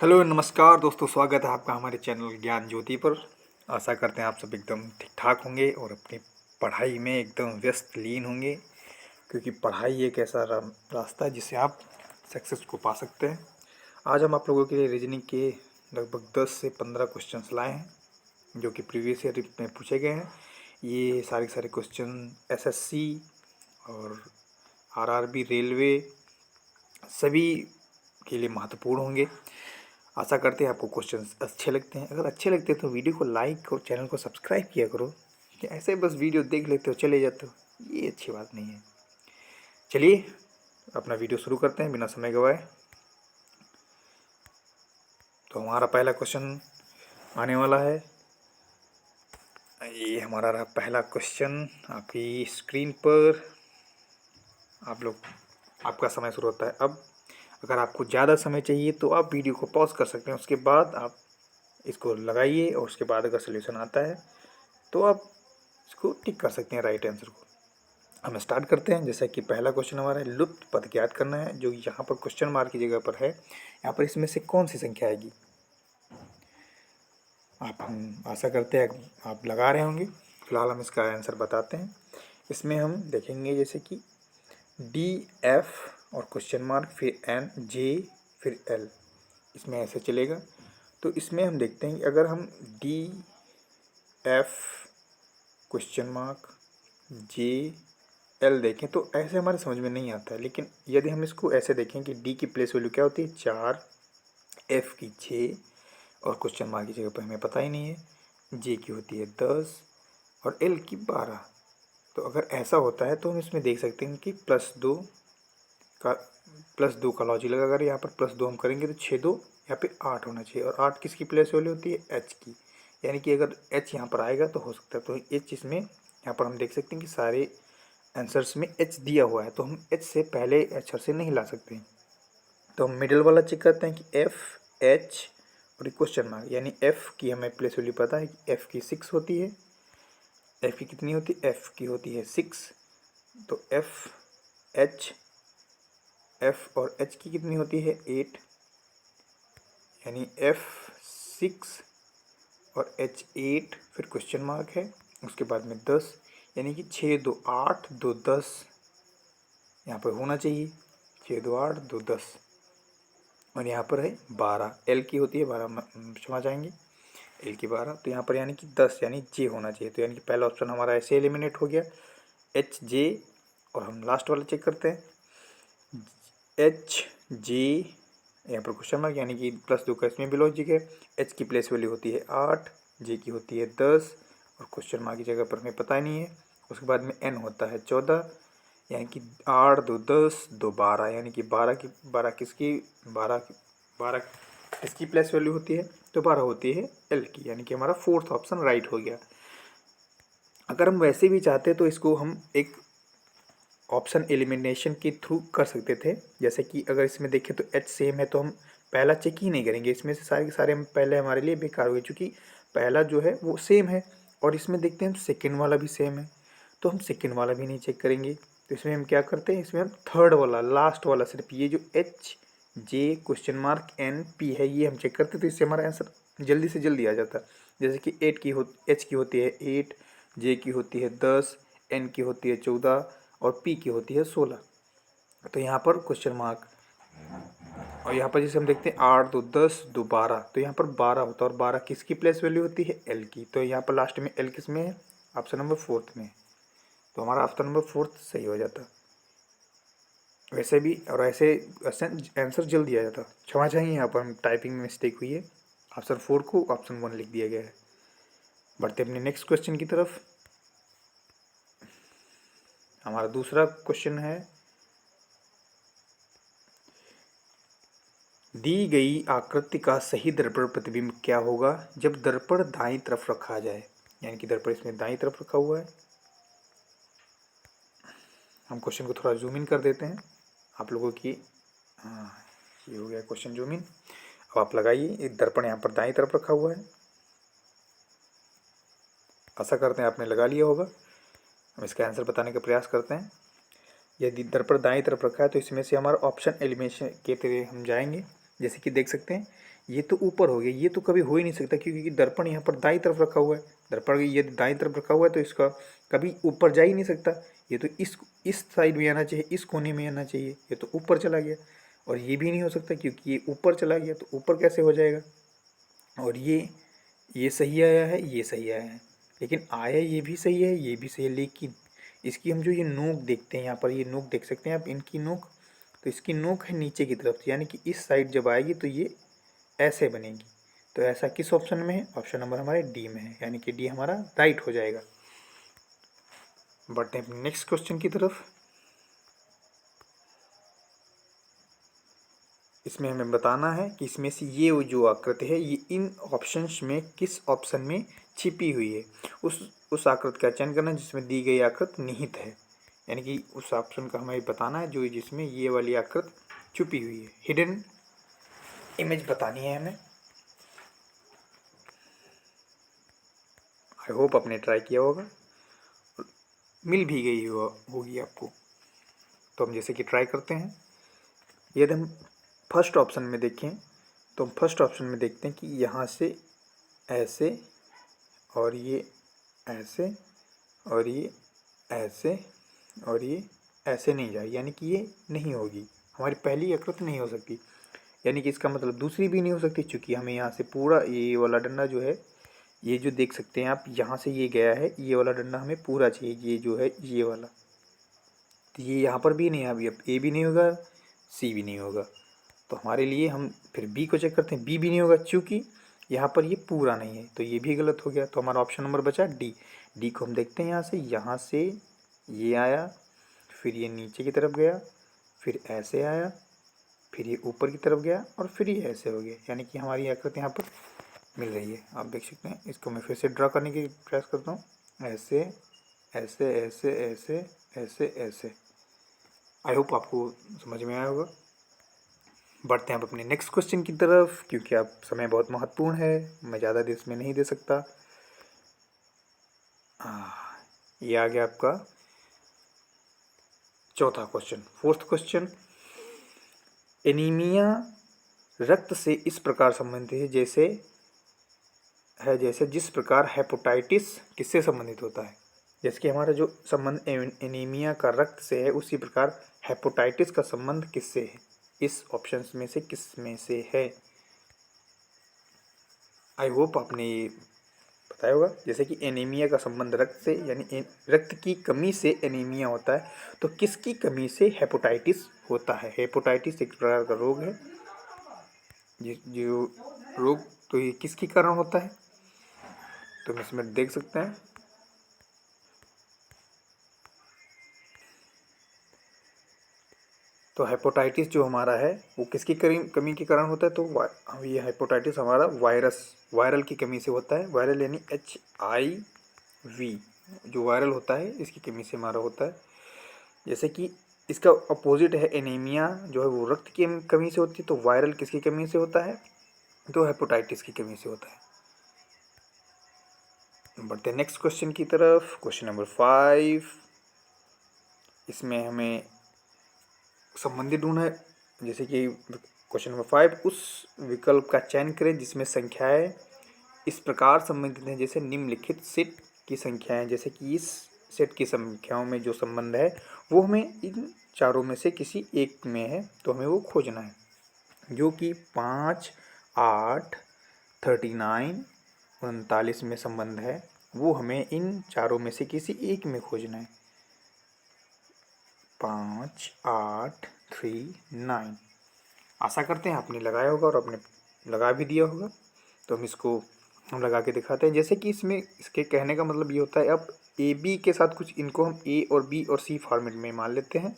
Hello नमस्कार दोस्तों, स्वागत है आपका हमारे चैनल ज्ञान ज्योति पर। आशा करते हैं आप सब एकदम ठीक ठाक होंगे और अपनी पढ़ाई में एकदम व्यस्त लीन होंगे, क्योंकि पढ़ाई एक ऐसा रास्ता है जिससे आप सक्सेस को पा सकते हैं। आज हम आप लोगों के लिए रीजनिंग के लगभग 10 से 15 क्वेश्चंस लाए हैं जो कि प्रीवियस ईयर में पूछे गए हैं। ये सारे क्वेश्चन एसएससी और आरआरबी, रेलवे सभी के लिए महत्वपूर्ण होंगे। आशा करते हैं आपको क्वेश्चंस अच्छे लगते हैं। अगर अच्छे लगते हैं तो वीडियो को लाइक और चैनल को सब्सक्राइब किया करो, कि ऐसे बस वीडियो देख लेते हो चले जाते हो, ये अच्छी बात नहीं है। चलिए अपना वीडियो शुरू करते हैं बिना समय गवाए। तो हमारा पहला क्वेश्चन आने वाला है। ये हमारा रहा पहला क्वेश्चन आपकी स्क्रीन पर। आपका समय शुरू होता है अब। अगर आपको ज़्यादा समय चाहिए तो आप वीडियो को पॉज कर सकते हैं, उसके बाद आप इसको लगाइए और उसके बाद अगर सोल्यूशन आता है तो आप इसको टिक कर सकते हैं राइट आंसर को। हम स्टार्ट करते हैं। जैसा कि पहला क्वेश्चन हमारा है, लुप्त पद ज्ञात करना है, जो यहाँ पर क्वेश्चन मार्क की जगह पर है। यहाँ पर इसमें से कौन सी संख्या आएगी? हम आशा करते हैं आप लगा रहे होंगे। फिलहाल हम इसका आंसर बताते हैं। इसमें हम देखेंगे जैसे कि डी एफ और क्वेश्चन मार्क, फिर एन जे, फिर एल, इसमें ऐसे चलेगा। तो इसमें हम देखते हैं कि अगर हम D F question mark J L देखें तो ऐसे हमारे समझ में नहीं आता है। लेकिन यदि हम इसको ऐसे देखें कि डी की प्लेस वैल्यू क्या होती है 4, एफ की 6 और क्वेश्चन मार्क की जगह पर हमें पता ही नहीं है, जे की होती है 10 और एल की 12। तो अगर ऐसा होता है तो हम इसमें देख सकते हैं कि का लॉजिक लगा। अगर यहाँ पर +2 हम करेंगे तो 6 2 यहाँ पे 8 होना चाहिए। और 8 किसकी प्लेस वैल्यू होती है? एच की। यानी कि अगर एच यहाँ पर आएगा तो हो सकता है, तो एच इसमें यहाँ पर हम देख सकते हैं कि सारे आंसर्स में एच दिया हुआ है, तो हम एच से पहले अक्षर से नहीं ला सकते। तो हम मिडिल वाला चेक करते हैं कि एफ, एच और क्वेश्चन मार्क, यानी एफ की हमें प्लेस वैल्यू पता है कि एफ की 6 होती है। एफ की कितनी होती है? एफ की होती है 6। तो एफ और एच की कितनी होती है? 8, यानी एफ 6 और एच 8, फिर क्वेश्चन मार्क है, उसके बाद में 10, यानी कि 6 2 8 2 10 यहाँ पर होना चाहिए। 6 2 8 2 10 और यहाँ पर है 12, एल की होती है 12, क्षमा चाहेंगे, एल की 12। तो यहाँ पर यानी कि 10, यानी जे होना चाहिए। तो यानी कि पहला ऑप्शन हमारा ऐसे एलिमिनेट हो गया, एच जे। और हम लास्ट वाला चेक करते हैं, एच जे, यहाँ पर क्वेश्चन मार्क, यानी कि +2 का इसमें भी लॉजिक है। एच की प्लेस वैल्यू होती है 8, जे की होती है 10 और क्वेश्चन मार्क की जगह पर हमें पता ही नहीं है। उसके बाद में एन होता है 14, यानी कि 8 2 10 2 12, यानी कि 12 किसकी 12 किसकी प्लेस वैल्यू होती है? तो 12 होती है एल की, यानी कि हमारा फोर्थ ऑप्शन राइट हो गया। अगर हम वैसे भी चाहते तो इसको हम एक ऑप्शन एलिमिनेशन के थ्रू कर सकते थे। जैसे कि अगर इसमें देखें तो एच सेम है तो हम पहला चेक ही नहीं करेंगे, इसमें से सारे के सारे हम पहले हमारे लिए बेकार हुए, चूँकि पहला जो है वो सेम है। और इसमें देखते हैं तो सेकेंड वाला भी सेम है, तो हम सेकेंड वाला भी नहीं चेक करेंगे। तो इसमें हम क्या करते हैं, इसमें हम थर्ड वाला, लास्ट वाला, सिर्फ ये जो H J question mark an P है ये हम चेक करते, तो इससे हमारा आंसर जल्दी से जल्दी आ जाता। जैसे कि एच की होती है 8, जे की होती है 10, एन की होती है 14 और पी की होती है 16। तो यहाँ पर क्वेश्चन मार्क, और यहाँ पर जैसे हम देखते हैं 8 2 10 2 12, तो यहाँ पर 12 होता है और 12 किसकी प्लेस वैल्यू होती है? एल की। तो यहाँ पर लास्ट में एल किस में है? ऑप्शन नंबर 4 में। तो हमारा ऑप्शन नंबर 4 सही हो जाता। वैसे भी और ऐसे आंसर जल्दी आ जाता। क्षमा चाहिए, यहाँ पर हम टाइपिंग में मिस्टेक हुई है, ऑप्शन 4 को ऑप्शन 1 लिख दिया गया है। बढ़ते अपने नेक्स्ट क्वेश्चन की तरफ। हमारा दूसरा क्वेश्चन है, दी गई आकृति का सही दर्पण प्रतिबिंब क्या होगा जब दर्पण दाईं तरफ रखा जाए? यानी कि दर्पण इसमें दाईं तरफ रखा हुआ है। हम क्वेश्चन को थोड़ा जूम इन कर देते हैं आप लोगों की। हाँ, ये हो गया क्वेश्चन जूम इन। अब आप लगाइए, एक दर्पण यहाँ पर दाईं तरफ रखा हुआ है। आशा करते हैं आपने लगा लिया होगा। हम इसका आंसर बताने का प्रयास करते हैं। यदि दर्पण दाईं तरफ रखा है तो इसमें से हमारा ऑप्शन एलिमिनेशन के तरह हम जाएंगे। जैसे कि देख सकते हैं ये तो ऊपर हो गया, ये तो कभी हो ही नहीं सकता क्योंकि दर्पण यहाँ पर दाईं तरफ रखा हुआ है। दर्पण यदि दाईं तरफ रखा हुआ है तो इसका कभी ऊपर जा ही नहीं सकता। ये तो इस साइड में आना चाहिए, इस कोने में आना चाहिए, ये तो ऊपर चला गया। और ये भी नहीं हो सकता क्योंकि ये ऊपर चला गया, तो ऊपर कैसे हो जाएगा। और ये सही आया है, ये सही आया है, लेकिन आया ये भी सही है, ये भी सही है, लेकिन इसकी हम जो ये नोक देखते हैं, यहाँ पर ये नोक देख सकते हैं आप, इनकी नोक, तो इसकी नोक है नीचे की तरफ, यानी कि इस साइड जब आएगी तो ये ऐसे बनेगी। तो ऐसा किस ऑप्शन में है, ऑप्शन नंबर हमारे डी में है, यानी कि डी हमारा राइट हो जाएगा। बढ़ते हैं नेक्स्ट क्वेश्चन की तरफ। इसमें हमें बताना है कि इसमें से ये जो आकृति है ये इन ऑप्शंस में किस ऑप्शन में छिपी हुई है। उस आकृति का चयन करना जिसमें दी गई आकृति निहित है, यानी कि उस ऑप्शन का हमें बताना है जो जिसमें ये वाली आकृति छुपी हुई है, हिडन इमेज बतानी है हमें। आई होप आपने ट्राई किया होगा, मिल भी गई होगी आपको। तो हम जैसे कि ट्राई करते हैं, यदि हम फर्स्ट ऑप्शन में देखें तो हम फर्स्ट ऑप्शन में देखते हैं कि यहाँ से ऐसे और ये ऐसे और ये ऐसे और ये ऐसे नहीं जाए, यानी कि ये नहीं होगी, हमारी पहली आकृति नहीं हो सकती। यानी कि इसका मतलब दूसरी भी नहीं हो सकती, क्योंकि हमें यहाँ से पूरा ये वाला डंडा जो है, ये जो देख सकते हैं आप, यहाँ से ये गया है, ये वाला डंडा हमें पूरा चाहिए, ये जो है ये वाला, तो ये यहाँ पर भी नहीं है। अभी अब ए भी नहीं होगा, सी भी नहीं होगा, तो हमारे लिए हम फिर बी को चेक करते हैं, बी भी नहीं होगा क्योंकि यहाँ पर ये पूरा नहीं है, तो ये भी गलत हो गया। तो हमारा ऑप्शन नंबर बचा डी। डी को हम देखते हैं, यहाँ से ये आया, फिर ये नीचे की तरफ गया, फिर ऐसे आया, फिर ये ऊपर की तरफ गया और फिर ये ऐसे हो गया, यानी कि हमारी आकृति यहाँ पर मिल रही है। आप देख सकते हैं, इसको मैं फिर से ड्रा करने की प्रयास करता हूँ, ऐसे ऐसे ऐसे ऐसे ऐसे ऐसे। आई होप आपको समझ में आया होगा। बढ़ते हैं आप अपने नेक्स्ट क्वेश्चन की तरफ, क्योंकि अब समय बहुत महत्वपूर्ण है, मैं ज़्यादा देर इसमें नहीं दे सकता। ये आ गया आपका चौथा क्वेश्चन, फोर्थ क्वेश्चन। एनीमिया रक्त से इस प्रकार संबंधित है जैसे जिस प्रकार हेपेटाइटिस किससे संबंधित होता है। जैसे कि हमारा जो संबंध एनीमिया का रक्त से है, उसी प्रकार हेपेटाइटिस का संबंध किससे है, इस ऑप्शंस में से किस में से है। आई होप आपने ये बताया होगा। जैसे कि एनीमिया का संबंध रक्त से, यानी रक्त की कमी से एनीमिया होता है, तो किसकी कमी से हेपेटाइटिस होता है। हेपेटाइटिस एक प्रकार का रोग है, जो रोग तो ये किसके कारण होता है, तो हम इसमें देख सकते हैं। तो हेपेटाइटिस जो हमारा है वो किसकी कमी के कारण होता है, तो ये हेपेटाइटिस हमारा वायरल की कमी से होता है। वायरल यानी HIV जो वायरल होता है, इसकी कमी से हमारा होता है। जैसे कि इसका अपोजिट है एनीमिया, जो है वो रक्त की कमी से होती है, तो वायरल किसकी कमी से होता है, तो हेपेटाइटिस की कमी से होता है। बढ़ते हैं नेक्स्ट क्वेश्चन की तरफ, क्वेश्चन नंबर 5। इसमें हमें संबंधित ढूंढना है। जैसे कि क्वेश्चन नंबर 5, उस विकल्प का चयन करें जिसमें संख्याएं इस प्रकार संबंधित हैं जैसे निम्नलिखित सेट की संख्याएं। जैसे कि इस सेट की संख्याओं में जो संबंध है वो हमें इन चारों में से किसी एक में है, तो हमें वो खोजना है, जो कि 5, 8, 39, 39 में संबंध है, वो हमें इन चारों में से किसी एक में खोजना है। 5, 8, 3, 9। आशा करते हैं आपने लगाया होगा और आपने लगा भी दिया होगा, तो हम लगा के दिखाते हैं। जैसे कि इसमें इसके कहने का मतलब ये होता है, अब ए बी के साथ कुछ इनको हम ए और बी और सी फॉर्मेट में मान लेते हैं।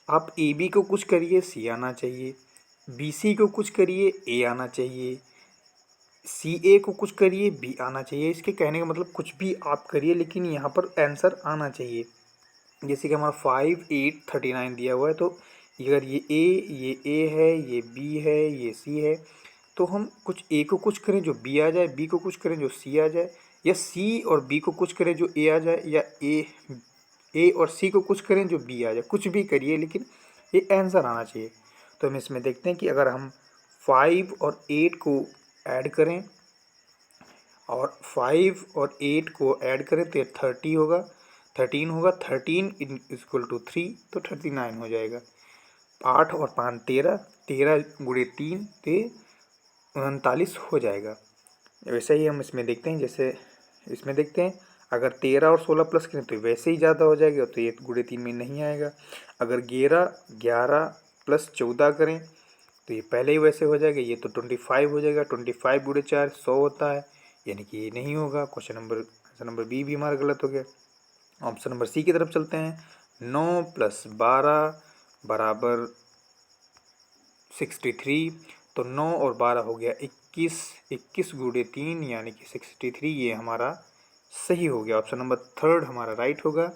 आप ए बी को कुछ करिए, सी आना चाहिए, बी सी को कुछ करिए, ए आना चाहिए, सी ए को कुछ करिए, बी आना चाहिए। इसके कहने का मतलब कुछ भी आप करिए, लेकिन यहाँ पर आंसर आना चाहिए। जैसे कि हमारा 5, 8, 39 दिया हुआ है, तो अगर ये ए है, ये बी है, ये सी है, तो हम कुछ ए को कुछ करें जो बी आ जाए, बी को कुछ करें जो सी आ जाए, या सी और बी को कुछ करें जो ए आ जाए, या ए और सी को कुछ करें जो बी आ जाए। कुछ भी करिए, लेकिन ये आंसर आना चाहिए। तो हम इसमें देखते हैं कि अगर हम 5 और 8 को ऐड करें, और 5 और 8 को ऐड करें तो ये 13 होगा, 13 इक्वल टू 3 तो 39 हो जाएगा। 8 और 5 13, 13 गुणे 3 तो 39 हो जाएगा। वैसे ही हम इसमें देखते हैं, जैसे इसमें देखते हैं अगर 13 और 16 प्लस करें तो वैसे ही ज़्यादा हो जाएगा, तो ये गुणे 3 में नहीं आएगा। अगर 11 प्लस 14 करें तो ये पहले ही वैसे हो जाएगा, ये तो 25 हो जाएगा। 25 गुणे 4 100 होता है, यानी कि ये नहीं होगा। आंसर नंबर बी भी हमारा गलत हो गया। ऑप्शन नंबर सी की तरफ चलते हैं। 9 प्लस 12 बराबर 63, तो 9 और 12 हो गया 21, 21 गुणे 3 यानी कि 63, ये हमारा सही हो गया। ऑप्शन नंबर थर्ड हमारा राइट होगा।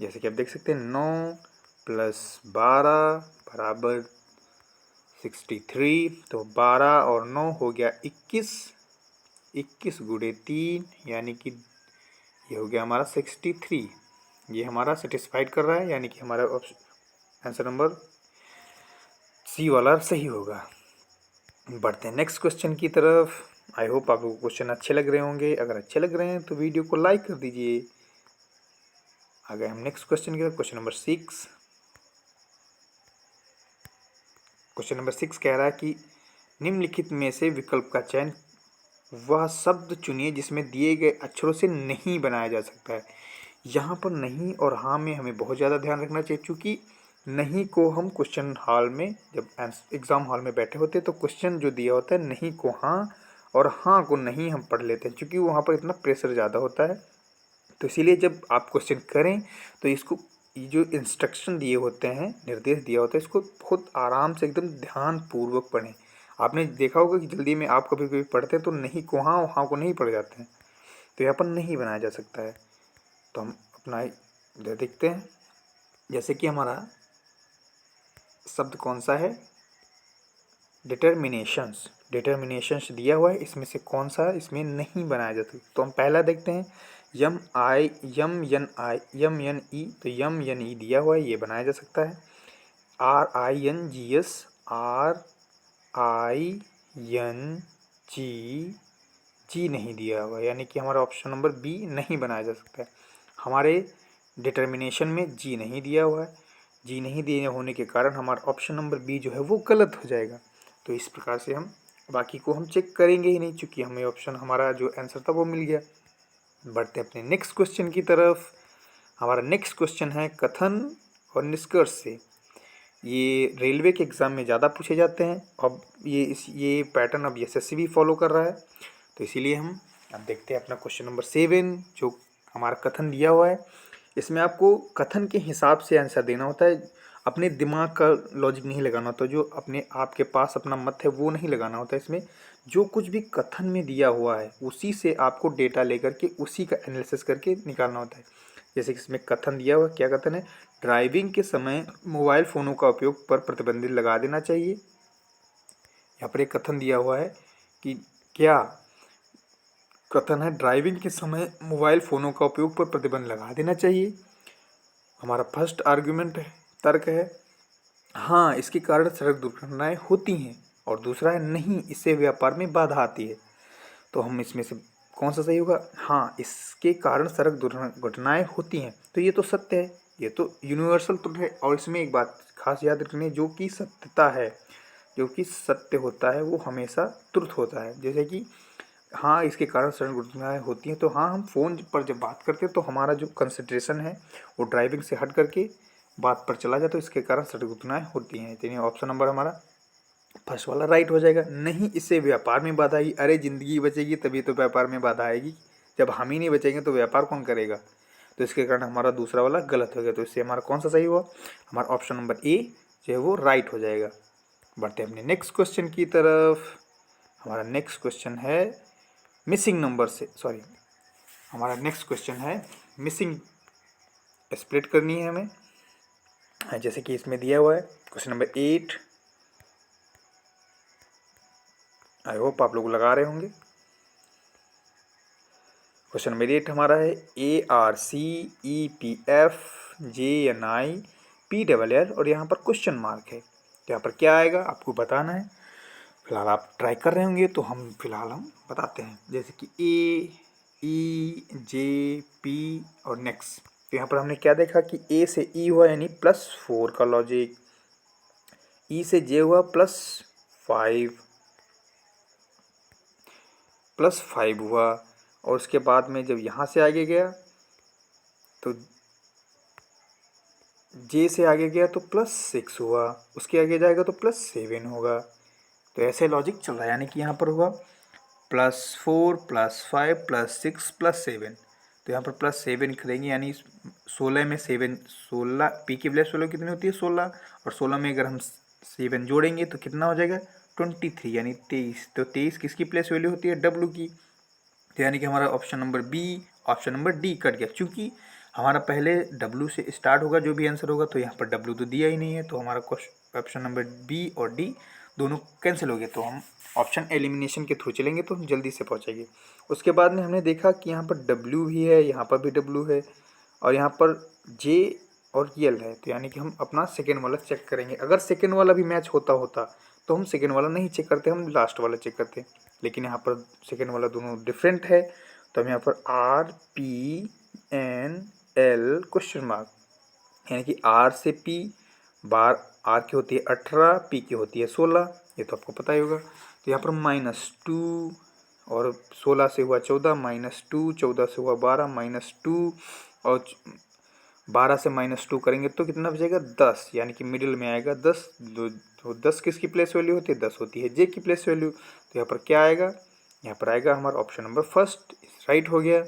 जैसे कि आप देख सकते हैं 9 प्लस 12 बराबर 63, तो 12 और 9 हो गया 21, 21 गुणे 3 यानी कि ये हो गया हमारा 63। ये हमारा सेटिस्फाइड कर रहा है, यानी कि हमारा आंसर नंबर सी वाला सही होगा। बढ़ते हैं नेक्स्ट क्वेश्चन की तरफ। आई होप आपको क्वेश्चन अच्छे लग रहे होंगे। अगर अच्छे लग रहे हैं तो वीडियो को लाइक कर दीजिए। आगे हम नेक्स्ट क्वेश्चन की तरफ। Question number 6। क्वेश्चन नंबर 6 कह रहा है कि निम्नलिखित में से विकल्प का चयन वह शब्द चुनिए जिसमें दिए गए अक्षरों से नहीं बनाया जा सकता है। यहाँ पर नहीं और हाँ में हमें बहुत ज़्यादा ध्यान रखना चाहिए, क्योंकि नहीं को हम क्वेश्चन हॉल में जब एग्ज़ाम हॉल में बैठे होते हैं तो क्वेश्चन जो दिया होता है नहीं को हाँ और हाँ को नहीं हम पढ़ लेते हैं, क्योंकि वहाँ पर इतना प्रेशर ज़्यादा होता है। तो इसीलिए जब आप क्वेश्चन करें तो इसको, ये जो इंस्ट्रक्शन दिए होते हैं, निर्देश दिया होता है, इसको बहुत आराम से एकदम ध्यानपूर्वक पढ़ें। आपने देखा होगा कि जल्दी में आप कभी कभी पढ़ते हैं तो नहीं को हाँ और हाँ को नहीं पढ़ जाते हैं, तो यहाँ पर नहीं बनाया जा सकता है। तो हम अपना इधर देखते हैं। जैसे कि हमारा शब्द कौन सा है, डिटर्मिनेशंस। डिटर्मिनेशंस दिया हुआ है, इसमें से कौन सा इसमें नहीं बनाया जा सकता। तो हम पहला देखते हैं यम एन ई। तो यम एन ई दिया हुआ है, ये बनाया जा सकता है। RINGS, RING नहीं दिया हुआ, यानी कि हमारा ऑप्शन नंबर बी नहीं बनाया जा सकता है। हमारे डिटर्मिनेशन में जी नहीं दिया हुआ है, जी नहीं दिए होने के कारण हमारा ऑप्शन नंबर बी जो है वो गलत हो जाएगा। तो इस प्रकार से हम बाकी को हम चेक करेंगे ही नहीं, चूँकि हमें ऑप्शन हमारा जो आंसर था वो मिल गया। बढ़ते अपने नेक्स्ट क्वेश्चन की तरफ। हमारा नेक्स्ट क्वेश्चन है कथन और निष्कर्ष से। ये रेलवे के एग्ज़ाम में ज़्यादा पूछे जाते हैं। अब ये पैटर्न अब SSC भी फॉलो कर रहा है, तो इसीलिए हम अब देखते हैं अपना क्वेश्चन नंबर 7 जो हमारा कथन दिया हुआ है। इसमें आपको कथन के हिसाब से आंसर देना होता है, अपने दिमाग का लॉजिक नहीं लगाना होता, जो अपने आपके पास अपना मत है वो नहीं लगाना होता। इसमें जो कुछ भी कथन में दिया हुआ है उसी से आपको डेटा लेकर के उसी का एनालिसिस करके निकालना होता है। जैसे कि इसमें कथन दिया हुआ, क्या कथन है, ड्राइविंग के समय मोबाइल फ़ोनों का उपयोग पर प्रतिबंध लगा देना चाहिए। यहाँ पर एक कथन दिया हुआ है कि क्या कथन है, ड्राइविंग के समय मोबाइल फ़ोनों का उपयोग पर प्रतिबंध लगा देना चाहिए। हमारा फर्स्ट आर्गुमेंट है, तर्क है, हाँ इसके कारण सड़क दुर्घटनाएं होती हैं। और दूसरा है नहीं, इससे व्यापार में बाधा आती है। तो हम इसमें से कौन सा सही होगा, हाँ इसके कारण सड़क दुर्घटनाएं होती हैं। तो ये तो सत्य है, ये तो यूनिवर्सल ट्रुथ है। और इसमें एक बात खास याद रखनी, जो कि सत्यता है, जो कि सत्य होता है वो हमेशा ट्रुथ होता है। जैसे कि हाँ इसके कारण सड़क दुर्घटनाएं होती हैं, तो हाँ हम फ़ोन पर जब बात करते हैं तो हमारा जो कंसंट्रेशन है वो ड्राइविंग से हट करके बात पर चला जाए, तो इसके कारण सड़क दुर्घटनाएं होती हैं। तो ऑप्शन नंबर हमारा फर्स्ट वाला राइट हो जाएगा। नहीं इससे व्यापार में बाधा आएगी, अरे ज़िंदगी बचेगी तभी तो व्यापार में बाधा आएगी, जब हम ही नहीं बचेंगे तो व्यापार कौन करेगा। तो इसके कारण हमारा दूसरा वाला गलत हो गया। तो इससे हमारा कौन सा सही हुआ, हमारा ऑप्शन नंबर ए जो है वो राइट हो जाएगा। बढ़ते हैं अपने नेक्स्ट क्वेश्चन की तरफ। हमारा नेक्स्ट क्वेश्चन है मिसिंग नंबर से, सॉरी हमारा नेक्स्ट क्वेश्चन है मिसिंग स्प्लिट करनी है हमें। जैसे कि इसमें दिया हुआ है क्वेश्चन नंबर 8। आई होप आप लोग लगा रहे होंगे। क्वेश्चन नंबर 8 हमारा है ARCEPFJNI PLL और यहाँ पर क्वेश्चन मार्क है। तो यहाँ पर क्या आएगा आपको बताना है। फिलहाल आप ट्राई कर रहे होंगे तो हम बताते हैं, जैसे कि ए, ई, जे, पी और नेक्स्ट। तो यहाँ पर हमने क्या देखा कि ए से ई हुआ यानी +4 का लॉजिक, ई से जे हुआ +5 हुआ, और उसके बाद में जब यहाँ से आगे गया तो जे से आगे गया तो +6 हुआ, उसके आगे जाएगा तो +7 होगा। तो ऐसे लॉजिक चल रहा है, यानी कि यहाँ पर हुआ +4 +5 +6 +7। तो यहाँ पर +7 करेंगे यानी 16 में 7, 16 पी की वैल्यू 16 कितनी होती है 16, और 16 में अगर हम 7 जोड़ेंगे तो कितना हो जाएगा 23 यानी 23। तो 23 किसकी प्लेस वैल्यू होती है डब्लू की। तो यानी कि हमारा option number B, option number D cut गया, क्योंकि हमारा पहले डब्लू से स्टार्ट होगा जो भी आंसर होगा, तो यहाँ पर डब्लू तो दिया ही नहीं है, तो हमारा ऑप्शन नंबर बी और डी दोनों कैंसिल हो गए। तो हम ऑप्शन एलिमिनेशन के थ्रू चलेंगे तो हम जल्दी से पहुँचेंगे। उसके बाद में हमने देखा कि यहाँ पर डब्ल्यू भी है, यहाँ पर भी डब्ल्यू है, और यहाँ पर जे और यल है। तो यानी कि हम अपना सेकेंड वाला चेक करेंगे। अगर सेकेंड वाला भी मैच होता तो हम सेकेंड वाला नहीं चेक करते, हम लास्ट वाला चेक करते। लेकिन यहाँ पर सेकेंड वाला दोनों डिफरेंट है, तो हम यहाँ पर RPNL क्वेश्चन मार्क, यानी कि R से P बार, R की होती है 18, P की होती है 16, ये तो आपको पता ही होगा। तो यहाँ पर -2 और 16 से हुआ 14, -2, 14 से हुआ 12, -2 और 12 से -2 करेंगे तो कितना बचेगा 10, यानी कि मिडिल में आएगा 10। तो 10 किसकी प्लेस वैल्यू होती है 10 होती है जे की प्लेस वैल्यू। तो यहाँ पर क्या आएगा, यहाँ पर आएगा हमारा ऑप्शन नंबर फर्स्ट राइट हो गया।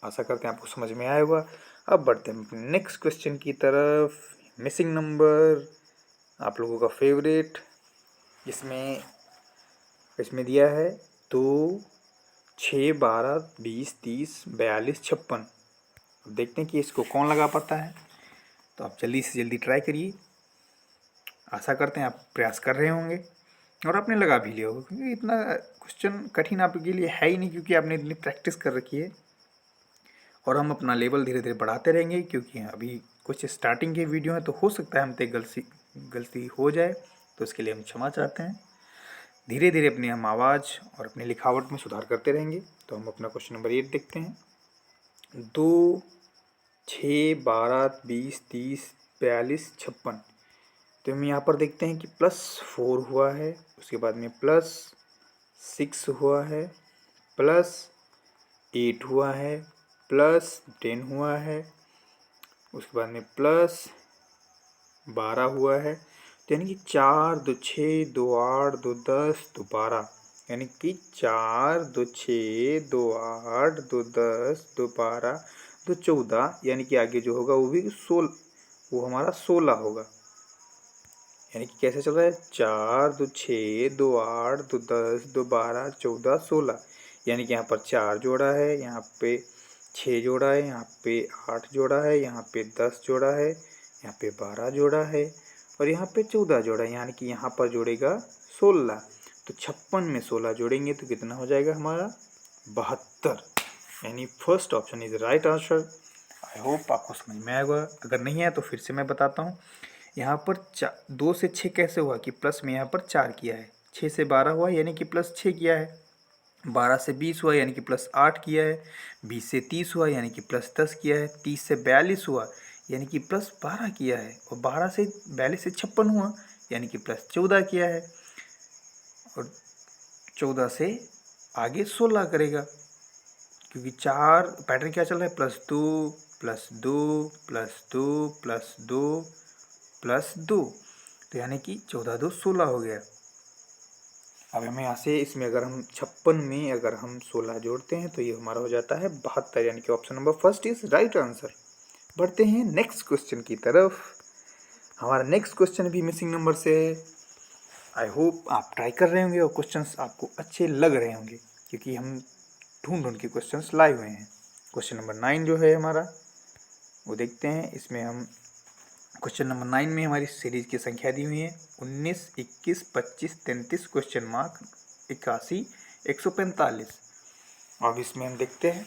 आशा करते हैं आपको समझ में आया होगा। अब बढ़ते हैं नेक्स्ट क्वेश्चन की तरफ। मिसिंग नंबर आप लोगों का फेवरेट, इसमें दिया है 2, 6, 12, 20, 30, 42, 56। अब देखते हैं कि इसको कौन लगा पाता है। तो आप जल्दी से जल्दी ट्राई करिए। आशा करते हैं आप प्रयास कर रहे होंगे और आपने लगा भी लिया होगा, क्योंकि इतना क्वेश्चन कठिन आपके लिए है ही नहीं, क्योंकि आपने इतनी प्रैक्टिस कर रखी है। और हम अपना लेवल धीरे धीरे बढ़ाते रहेंगे, क्योंकि अभी कुछ स्टार्टिंग के वीडियो हैं, तो हो सकता है हमसे गलती हो जाए, तो इसके लिए हम क्षमा चाहते हैं। धीरे धीरे अपनी हम आवाज़ और अपनी लिखावट में सुधार करते रहेंगे। तो हम अपना क्वेश्चन नंबर 8 देखते हैं। 2, 6, 12, 20, 30, 42, 56। तो हम यहाँ पर देखते हैं कि +4 हुआ है, उसके बाद में +6 हुआ है, +8 हुआ है, +10 हुआ है, उसके बाद में +12 हुआ है। तो यानी कि 4, 2, 6, 2, 8, 2, 10, 2, 12, यानी कि 4, 2, 6, 2, 8, 2, 10, 2, 12, 2, 14, यानी कि आगे जो होगा वो भी 16, वो हमारा 16 होगा। यानी कि कैसे चल रहा है 4, 2, 6, 2, 8, 2, 10, 2, 12, 14, 16, यानी कि यहाँ पर 4 जोड़ा है, यहाँ पे 6 जोड़ा है, यहाँ पे 8 जोड़ा है, यहाँ पे 10 जोड़ा है, यहाँ पे 12 जोड़ा है, और यहाँ पे 14 जोड़ा है, यानी कि यहाँ पर जोड़ेगा 16। तो 56 में 16 जोड़ेंगे तो कितना हो जाएगा हमारा 72, यानी first option is right answer. I hope आपको समझ में आएगा। अगर नहीं है तो फिर से मैं बताता हूँ। यहाँ पर 2 से 6 कैसे हुआ कि प्लस में यहाँ पर 4 किया है, 6 से 12 हुआ यानी कि +6 किया है, 12 से 20 हुआ यानी कि +8 किया है, 20 से 30 हुआ यानी कि +10 किया है, 30 से 42 हुआ यानी कि +12 किया है, और 12 से 42 से 56 हुआ यानी कि +14 किया है, और 14 से आगे 16 करेगा, क्योंकि 4 पैटर्न क्या चल रहा है +2 +2 +2 +2 +2, तो यानी कि 14 2 16 हो गया। अब हमें यहाँ से इसमें अगर हम 56 में अगर हम 16 जोड़ते हैं तो ये हमारा हो जाता है 72, यानी कि option number first is right answer. बढ़ते हैं नेक्स्ट क्वेश्चन की तरफ। हमारा नेक्स्ट क्वेश्चन भी मिसिंग नंबर से है। आई होप आप ट्राई कर रहे होंगे और क्वेश्चंस आपको अच्छे लग रहे होंगे, क्योंकि हम ढूंढ के क्वेश्चंस लाए हुए हैं। क्वेश्चन नंबर 9 जो है हमारा, वो देखते हैं। इसमें हम क्वेश्चन नंबर 9 में हमारी सीरीज की संख्या दी हुई है 19, 21, 25, 33 क्वेश्चन मार्क 81, 145। अब इसमें हम देखते हैं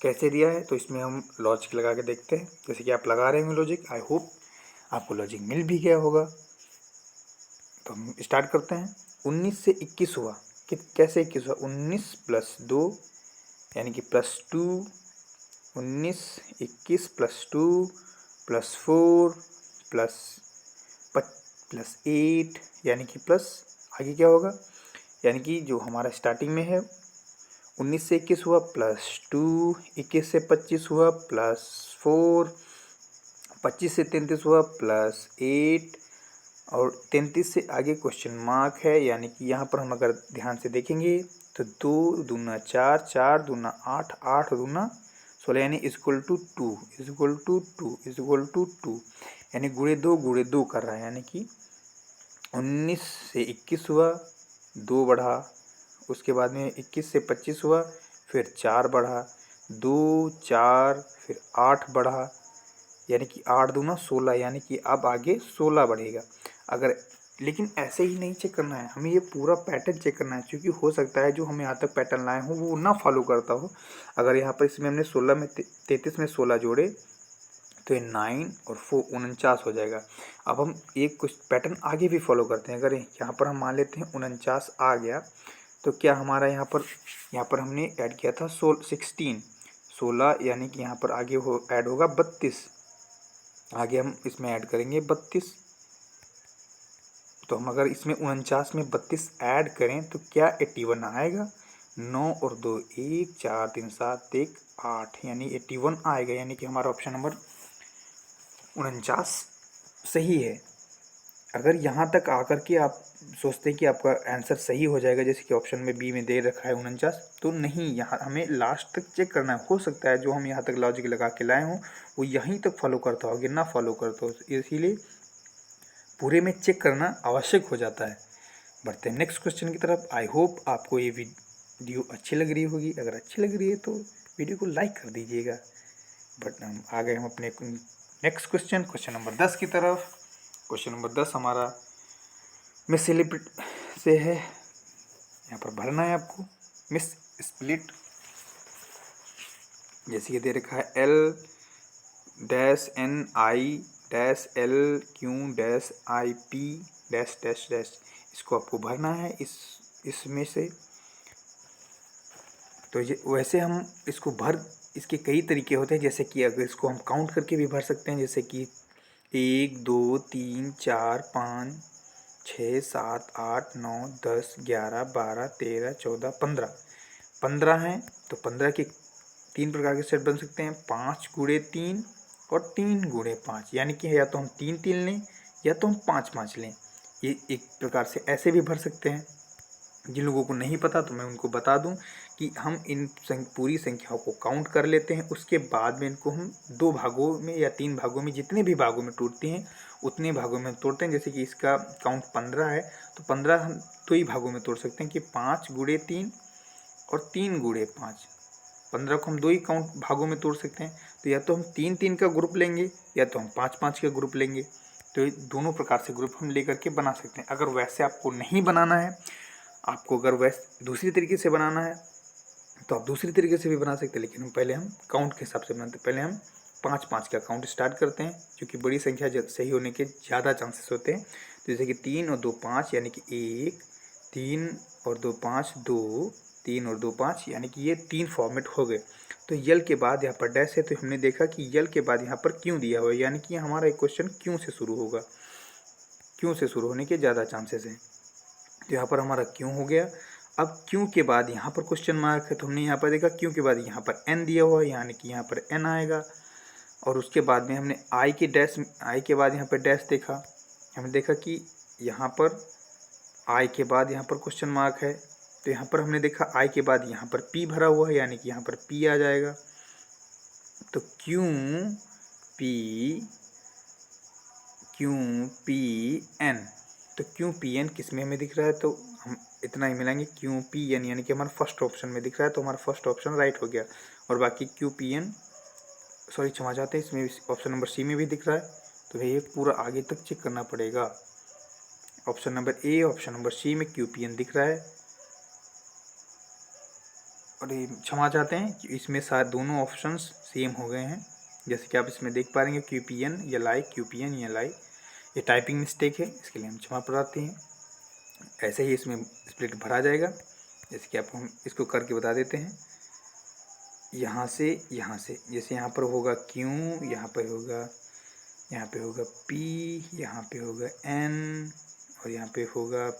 कैसे दिया है। तो इसमें हम लॉजिक लगा के देखते हैं, जैसे कि आप लगा रहे होंगे लॉजिक। आई होप आपको लॉजिक मिल भी गया होगा। तो हम स्टार्ट करते हैं। 19 से 21 हुआ कि कैसे 21 हुआ, 19 प्लस 2 यानी कि +2, 19 21 +2 +4 प्लस 8 यानी कि प्लस आगे क्या होगा, यानी कि जो हमारा स्टार्टिंग में है 19 से 21 हुआ +2, 21 से 25 हुआ +4, 25 से 33 हुआ +8 और 33 से आगे क्वेश्चन मार्क है। यानी कि यहाँ पर हम अगर ध्यान से देखेंगे तो 2 दूना 4, 4 दूना 8, 8 दूना 16 यानी =2 यानी गुणे 2 कर रहा है। यानी कि 19 से 21 हुआ 2 बढ़ा, उसके बाद में 21 से 25 हुआ फिर 4 बढ़ा, 2 4 फिर 8 बढ़ा यानी कि 8 दूना 16 यानी कि अब आगे 16 बढ़ेगा। अगर लेकिन ऐसे ही नहीं चेक करना है, हमें ये पूरा पैटर्न चेक करना है, क्योंकि हो सकता है जो हम यहाँ तक पैटर्न लाए हों वो ना फॉलो करता हो। अगर यहाँ पर इसमें हमने 16 में 33 में 16 जोड़े तो ये 9 और 4 49 हो जाएगा। अब हम एक कुछ पैटर्न आगे भी फॉलो करते हैं। अगर यहाँ पर हम मान लेते हैं 49 आ गया तो क्या हमारा यहाँ पर हमने ऐड किया था 16 यानी कि यहाँ पर आगे ऐड होगा 32, आगे हम इसमें ऐड करेंगे 32। तो हम अगर इसमें 49 में 32 ऐड करें तो क्या 81 आएगा। 9 और 2 1, 4 3 7 1 8 यानी 81 आएगा। यानी कि हमारा ऑप्शन नंबर 49 सही है। अगर यहाँ तक आकर के आप सोचते हैं कि आपका आंसर सही हो जाएगा, जैसे कि ऑप्शन में बी में दे रखा है 49, तो नहीं, यहाँ हमें लास्ट तक चेक करना है। हो सकता है जो हम यहाँ तक लॉजिक लगा के लाए हों वो यहीं तक फॉलो करता हो, ना फॉलो करता हो, इसीलिए पूरे में चेक करना आवश्यक हो जाता है। बढ़ते हैं नेक्स्ट क्वेश्चन की तरफ। आई होप आपको ये वीडियो अच्छी लग रही होगी। अगर अच्छी लग रही है तो वीडियो को लाइक कर दीजिएगा। बट हम आ गए हम अपने नेक्स्ट क्वेश्चन नंबर 10 की तरफ। क्वेश्चन नंबर 10 हमारा मिस स्प्लिट से है। यहाँ पर भरना है आपको मिस स्प्लिट, जैसे कि दे रखा है L-N-I-L-Q-IP-। इसको आपको भरना है इसमें से। तो ये वैसे हम इसके कई तरीके होते हैं, जैसे कि अगर इसको हम काउंट करके भी भर सकते हैं, जैसे कि 1 2 3 4 5 6 7 8 9 10 11 12 13 14 15 हैं। तो 15 के 3 प्रकार के सेट बन सकते हैं, 5 गुणे 3 और 3 गुणे 5, यानी कि या तो हम 3 3 लें या तो हम 5 5 लें। ये एक प्रकार से ऐसे भी भर सकते हैं। जिन लोगों को नहीं पता तो मैं उनको बता दूं कि हम इन पूरी संख्याओं को काउंट कर लेते हैं, उसके बाद में इनको हम 2 भागों में या 3 भागों में, जितने भी भागों में टूटती हैं उतने भागों में तोड़ते हैं। जैसे कि इसका काउंट 15 है तो 15 हम 2 ही भागों में तोड़ सकते हैं कि 5 गुणे 3 और 3 गुणे 5। 15 को हम 2 ही भागों में तोड़ सकते हैं। तो या तो हम 3 3 का ग्रुप लेंगे या तो हम 5 5 का ग्रुप लेंगे। तो दोनों प्रकार से ग्रुप हम लेकर के बना सकते हैं। अगर वैसे आपको नहीं बनाना है, आपको अगर वैसे दूसरी तरीके से बनाना है तो आप दूसरी तरीके से भी बना सकते हैं, लेकिन पहले हम काउंट के हिसाब से बनाते हैं। पहले हम 5 5 का काउंट स्टार्ट करते हैं, क्योंकि बड़ी संख्या सही होने के ज़्यादा चांसेस होते हैं। तो जैसे कि 3 और 2 5 यानी कि 1, 3 और 2 5 2, 3 और 2 5 यानी कि ये 3 फॉर्मेट हो गए। तो यल के बाद यहाँ पर डैश है, तो हमने देखा कि यल के बाद यहाँ पर क्यों दिया हुआ है, यानी कि हमारा एक क्वेश्चन क्यों से शुरू होगा, क्यों से शुरू होने के ज़्यादा चांसेस हैं। तो यहाँ पर हमारा क्यों हो गया। अब क्यों के बाद यहाँ पर क्वेश्चन मार्क है, तो हमने यहाँ पर देखा क्यों के बाद यहाँ पर एन दिया हुआ है, यानी कि यहाँ पर एन आएगा। और उसके बाद में हमने आई के बाद यहाँ पर डैश देखा, हमने देखा कि यहाँ पर आई के बाद यहाँ पर क्वेश्चन मार्क है। तो यहाँ पर हमने देखा आई के बाद यहाँ पर पी भरा हुआ है, यानी कि यहाँ पर पी आ जाएगा। तो क्यों पी एन, तो क्यों पी एन किस में हमें दिख रहा है, तो हम इतना ही मिलाएंगे क्यों पी एन, यानी कि हमारा फर्स्ट ऑप्शन में दिख रहा है, तो हमारा फर्स्ट ऑप्शन राइट हो गया। और बाकी क्यू पी एन सॉरी क्षमा चाहते हैं, इसमें ऑप्शन नंबर सी में भी दिख रहा है। तो ये पूरा आगे तक चेक करना पड़ेगा। Option number A, option number C में क्यू पी एन दिख रहा है। और ये क्षमा चाहते हैं कि इसमें शायद दोनों ऑप्शंस सेम हो गए हैं, जैसे कि आप इसमें देख पा रहे हैं क्यू पी एन या लाई, क्यू पी एन या लाई। ये टाइपिंग मिस्टेक है, इसके लिए हम क्षमा प्रार्थी हैं। ऐसे ही इसमें स्प्लिट भरा जाएगा। जैसे कि आप हम इसको करके बता देते हैं। यहाँ से जैसे यहाँ पर होगा Q, यहाँ पर होगा P, यहाँ पे होगा N, और यहाँ पे होगा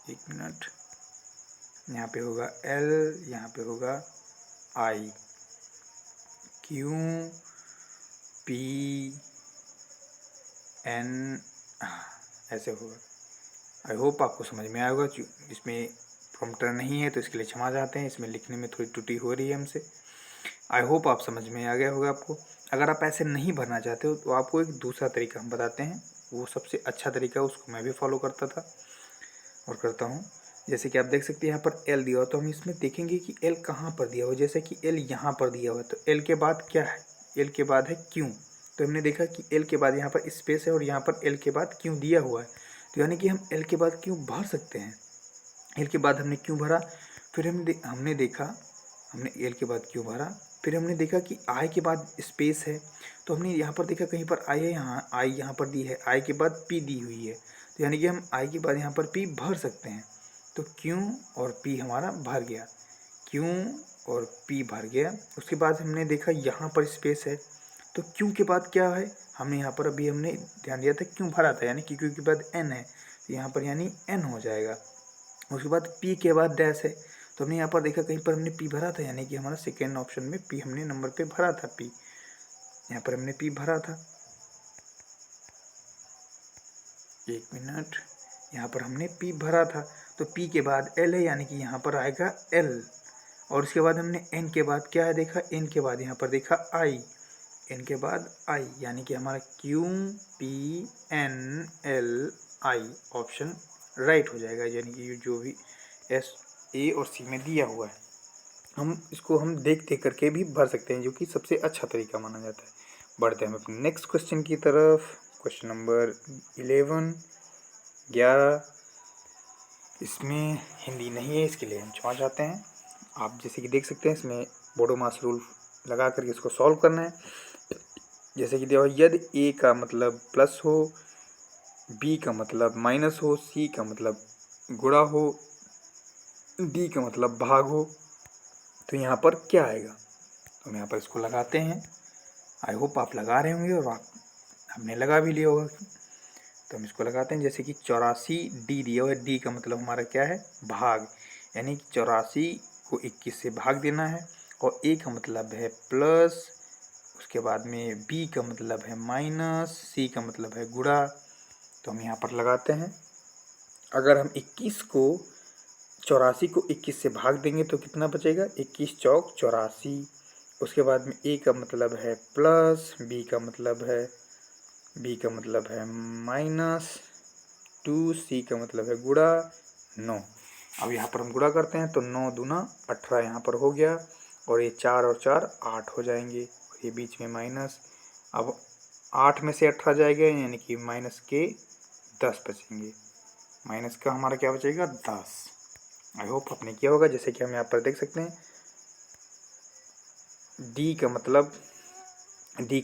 एक मिनट, यहाँ पे होगा L, यहाँ पे होगा I, Q, P, N, ऐसे होगा। आई होप आपको समझ में आएगा। इसमें प्रॉम्प्टर नहीं है तो इसके लिए क्षमा चाहते हैं, इसमें लिखने में थोड़ी त्रुटि हो रही है हमसे। आई होप आप समझ में आ गया होगा आपको। अगर आप ऐसे नहीं भरना चाहते हो तो आपको एक दूसरा तरीका हम बताते हैं, वो सबसे अच्छा तरीका, उसको मैं भी फॉलो करता था और करता हूँ। जैसे कि आप देख सकते हैं यहाँ पर L दिया हुआ, तो हम इसमें देखेंगे कि L कहाँ पर दिया हुआ। जैसे कि L यहाँ पर दिया हुआ है तो L के बाद क्या है, L के बाद है Q। तो हमने देखा कि L के बाद यहाँ पर स्पेस है और यहाँ पर L के बाद Q दिया हुआ है, तो यानी कि हम L के बाद Q भर सकते हैं। L के बाद हमने Q भरा, फिर हमने देखा, हमने L के बाद Q भरा, फिर हमने देखा कि I के बाद स्पेस है, तो हमने यहाँ पर देखा कहीं पर I है, यहाँ I यहाँ पर दी है, I के बाद P दी हुई है, तो यानी कि हम I के बाद यहाँ पर P भर सकते हैं। तो Q और P हमारा भर गया, Q और P भर गया। उसके बाद हमने देखा यहाँ पर स्पेस है, तो Q के बाद क्या है, हमने यहाँ पर अभी हमने ध्यान दिया था Q भरा था, यानी कि Q के बाद N है, तो यहाँ पर यानी N हो जाएगा। उसके बाद P के बाद डैश है, तो हमने यहाँ पर देखा कहीं पर हमने P भरा था, यानी कि हमारा सेकेंड ऑप्शन में P हमने नंबर पे भरा था। P यहाँ पर हमने P भरा था, एक मिनट, यहाँ पर हमने P भरा था, तो P के बाद L है, यानी कि यहाँ पर आएगा L। और उसके बाद हमने N के बाद क्या है देखा, N के बाद यहाँ पर देखा I, N के बाद I, यानी कि हमारा Q P N L I option right हो जाएगा। यानी कि जो भी S A और C में दिया हुआ है, हम इसको हम देख करके भी भर सकते हैं, जो कि सबसे अच्छा तरीका माना जाता है। बढ़ते हैं हम अपने नेक्स्ट क्वेश्चन की तरफ। Question number 11। इसमें हिंदी नहीं है, इसके लिए हम क्षमा चाहते हैं। आप जैसे कि देख सकते हैं, इसमें बोडो मास रूल लगा करके इसको सॉल्व करना है। जैसे कि दिया हुआ, यदि A का मतलब प्लस हो, B का मतलब माइनस हो, C का मतलब गुणा हो, D का मतलब भाग हो, तो यहाँ पर क्या आएगा। तो हम यहाँ पर इसको लगाते हैं। आई होप आप लगा रहे होंगे और आपने लगा भी लिया होगा। तो हम इसको लगाते हैं। जैसे कि 84 D दिया हुआ है, D का मतलब हमारा क्या है, भाग, यानी कि 84 को 21 से भाग देना है, और A का मतलब है प्लस, उसके बाद में B का मतलब है माइनस, C का मतलब है गुणा। तो हम यहाँ पर लगाते हैं। अगर हम 81 को 84 को 21 से भाग देंगे तो कितना बचेगा, 21 चौक 84। उसके बाद में A का मतलब है प्लस, B का मतलब है माइनस 2, C का मतलब है गुणा 9। अब यहाँ पर हम गुणा करते हैं तो 9 दूना 18 यहाँ पर हो गया, और ये 4 और 4 8 हो जाएंगे, और ये बीच में माइनस। अब 8 में से 18 जाएगा, यानी कि माइनस के 10 बचेंगे। माइनस का हमारा क्या बचेगा, 10। आई होप आपने किया होगा। जैसे कि हम यहाँ पर देख सकते हैं, D का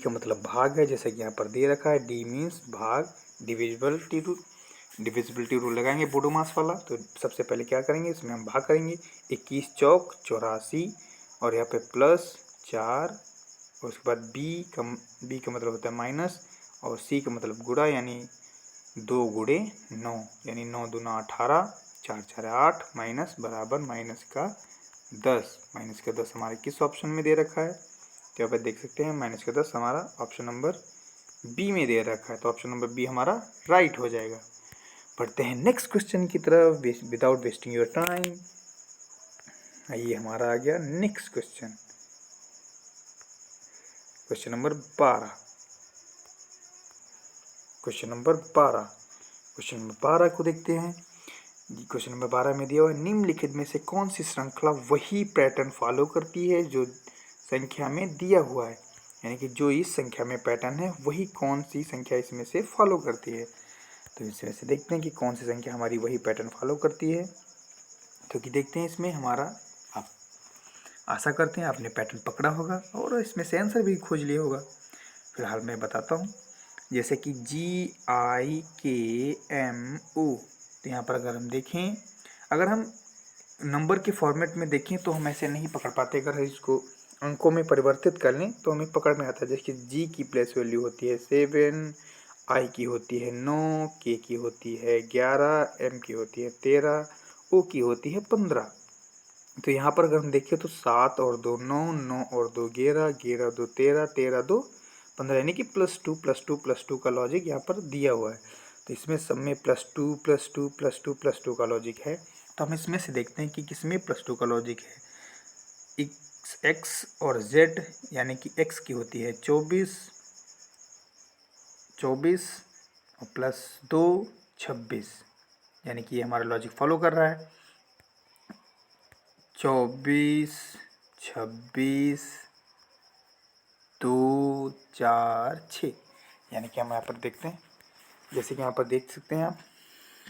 मतलब भाग है, जैसे कि यहाँ पर दे रखा है, D मीन्स भाग, डिविजिबिलिटी रूल लगाएंगे बोडो मास वाला। तो सबसे पहले क्या करेंगे, इसमें हम भाग करेंगे, 21 चौक 84, और यहाँ पे प्लस 4, और उसके बाद B का मतलब होता है माइनस, और C का मतलब गुणा, यानी 2 गुणे 9, यानी 9 दूना 18, 4 4 8, माइनस बराबर माइनस का 10। माइनस का 10 हमारे किस ऑप्शन में दे रखा है, तो यहाँ पर देख सकते हैं माइनस का 10 हमारा ऑप्शन नंबर बी में दे रखा है, तो ऑप्शन नंबर बी हमारा राइट हो जाएगा। बढ़ते हैं नेक्स्ट क्वेश्चन की तरफ विदाउट वेस्टिंग योर टाइम। आइए हमारा आ गया next question, question number 12। Question number 12 को देखते हैं। क्वेश्चन नंबर 12 में दिया हुआ है, निम्नलिखित में से कौन सी श्रृंखला वही पैटर्न फॉलो करती है जो संख्या में दिया हुआ है, यानी कि जो इस संख्या में पैटर्न है वही कौन सी संख्या इसमें से फॉलो करती है। तो इसमें से देखते हैं कि कौन सी संख्या हमारी वही पैटर्न फॉलो करती है। तो कि देखते हैं इसमें हमारा, आप आशा करते हैं आपने पैटर्न पकड़ा होगा और इसमें से आंसर भी खोज लिया होगा। फिलहाल मैं बताता हूँ। जैसे कि GIKMO। तो यहाँ पर अगर हम देखें, अगर हम नंबर के फॉर्मेट में देखें तो हम ऐसे नहीं पकड़ पाते। अगर इसको अंकों में परिवर्तित कर लें तो हमें पकड़ में आता है। जैसे कि जी की प्लेस वैल्यू होती है 7, आई की होती है 9, के की होती है 11, एम की होती है 13, ओ की होती है 15। तो यहाँ पर अगर हम देखें तो 7 और 2 9, 9 और 2 11, 11 2 13, 13 2 15, यानी कि +2 +2 +2 का लॉजिक यहाँ पर दिया हुआ है। तो इसमें सब में +2 +2 +2 +2 का लॉजिक है। तो हम इसमें से देखते हैं कि किसमें +2 का लॉजिक है। एक्स और जेड, यानी कि एक्स की होती है 24 और +2 26, यानी कि ये हमारा लॉजिक फॉलो कर रहा है। 24 26 2 4 6, यानी कि हम यहाँ पर देखते हैं, जैसे कि यहाँ पर देख सकते हैं आप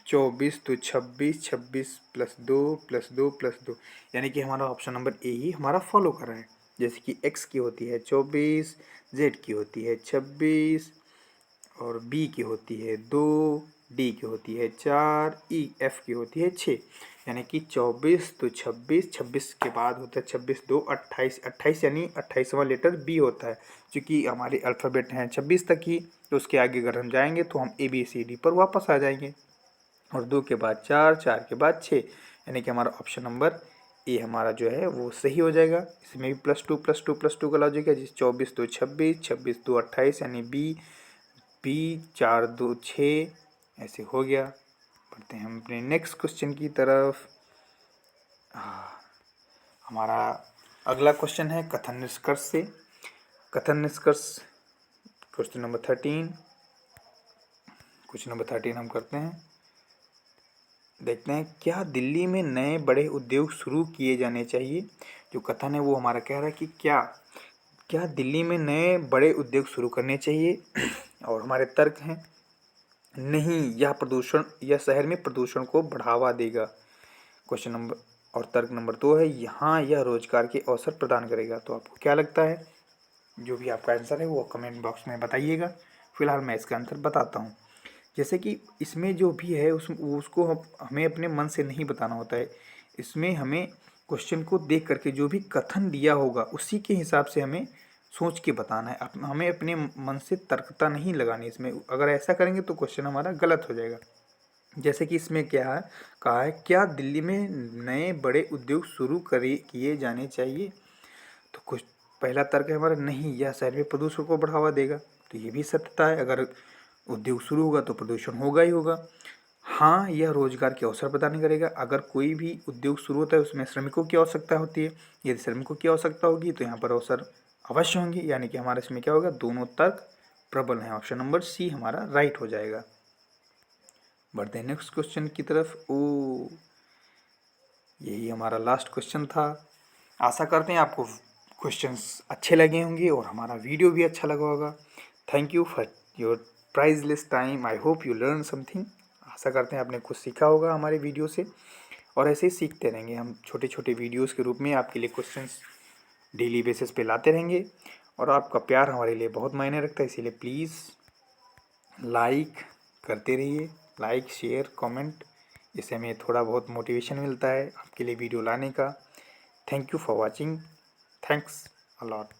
24 तो 26, 26 +2 +2 +2, यानी कि हमारा ऑप्शन नंबर ए ही हमारा फॉलो कर रहा है। जैसे कि एक्स की होती है 24, जेड की होती है 26 और बी की होती है 2, डी की होती है 4, ई एफ की होती है 6, यानी कि 24 तो 26, 26 के बाद होता है 26 2 28, 28 यानी 28वां लेटर बी होता है। क्योंकि हमारे अल्फ़ाबेट हैं 26 तक ही, तो उसके आगे अगर हम जाएंगे तो हम ABCD पर वापस आ जाएंगे। और 2 के बाद 4, 4 के बाद 6, यानी कि हमारा ऑप्शन नंबर ए हमारा जो है वो सही हो जाएगा। इसमें भी +2 +2 +2 का लॉजिक है। जिस 24 तो 26, 26 2 28, यानी बी 4 2 6, ऐसे हो गया। बढ़ते हैं हम अपने नेक्स्ट क्वेश्चन की तरफ। हमारा अगला क्वेश्चन है कथन निष्कर्ष से। कथन निष्कर्ष क्वेश्चन नंबर 13। क्वेश्चन नंबर 13 हम करते हैं, देखते हैं क्या दिल्ली में नए बड़े उद्योग शुरू किए जाने चाहिए। जो कथन है वो हमारा कह रहा है कि क्या दिल्ली में नए बड़े उद्योग शुरू करने चाहिए। और हमारे तर्क हैं नहीं, यह शहर में प्रदूषण को बढ़ावा देगा। क्वेश्चन नंबर और तर्क नंबर 2 है यहाँ यह रोजगार के अवसर प्रदान करेगा। तो आपको क्या लगता है? जो भी आपका आंसर है वो कमेंट बॉक्स में बताइएगा। फिलहाल मैं इसका आंसर बताता हूँ। जैसे कि इसमें जो भी है उसको हमें अपने मन से नहीं बताना होता है। इसमें हमें क्वेश्चन को देख करके जो भी कथन दिया होगा उसी के हिसाब से हमें सोच के बताना है। हमें अपने मन से तर्कता नहीं लगानी इसमें। अगर ऐसा करेंगे तो क्वेश्चन हमारा गलत हो जाएगा। जैसे कि इसमें क्या है, कहा है क्या दिल्ली में नए बड़े उद्योग शुरू किए जाने चाहिए। तो कुछ पहला तर्क है हमारा नहीं, यह शहर में प्रदूषण को बढ़ावा देगा। तो ये भी सत्यता है, अगर उद्योग शुरू होगा तो प्रदूषण होगा ही होगा। हाँ, यह रोजगार के अवसर प्रदान करेगा। अगर कोई भी उद्योग शुरू होता है उसमें श्रमिकों की आवश्यकता होती है। यदि श्रमिकों की आवश्यकता होगी तो यहाँ पर अवसर अवश्य होंगे, यानी कि हमारा इसमें क्या होगा, दोनों तर्क प्रबल हैं। ऑप्शन नंबर सी हमारा राइट हो जाएगा। बढ़ते हैं नेक्स्ट क्वेश्चन की तरफ। यही हमारा लास्ट क्वेश्चन था। आशा करते हैं आपको क्वेश्चंस अच्छे लगे होंगे और हमारा वीडियो भी अच्छा लगा होगा। Thank you for your priceless time. I hope you learn something. आशा करते हैं आपने कुछ सीखा होगा हमारे वीडियो से, और ऐसे ही सीखते रहेंगे। हम छोटे छोटे वीडियोस के रूप में आपके लिए क्वेश्चंस डेली बेसिस पे लाते रहेंगे, और आपका प्यार हमारे लिए बहुत मायने रखता है। इसीलिए प्लीज़ लाइक करते रहिए, लाइक शेयर कमेंट। इससे हमें थोड़ा बहुत मोटिवेशन मिलता है आपके लिए वीडियो लाने का। Thank you for watching. Thanks a lot.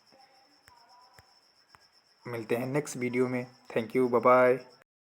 मिलते हैं नेक्स्ट वीडियो में। Thank you, bye bye.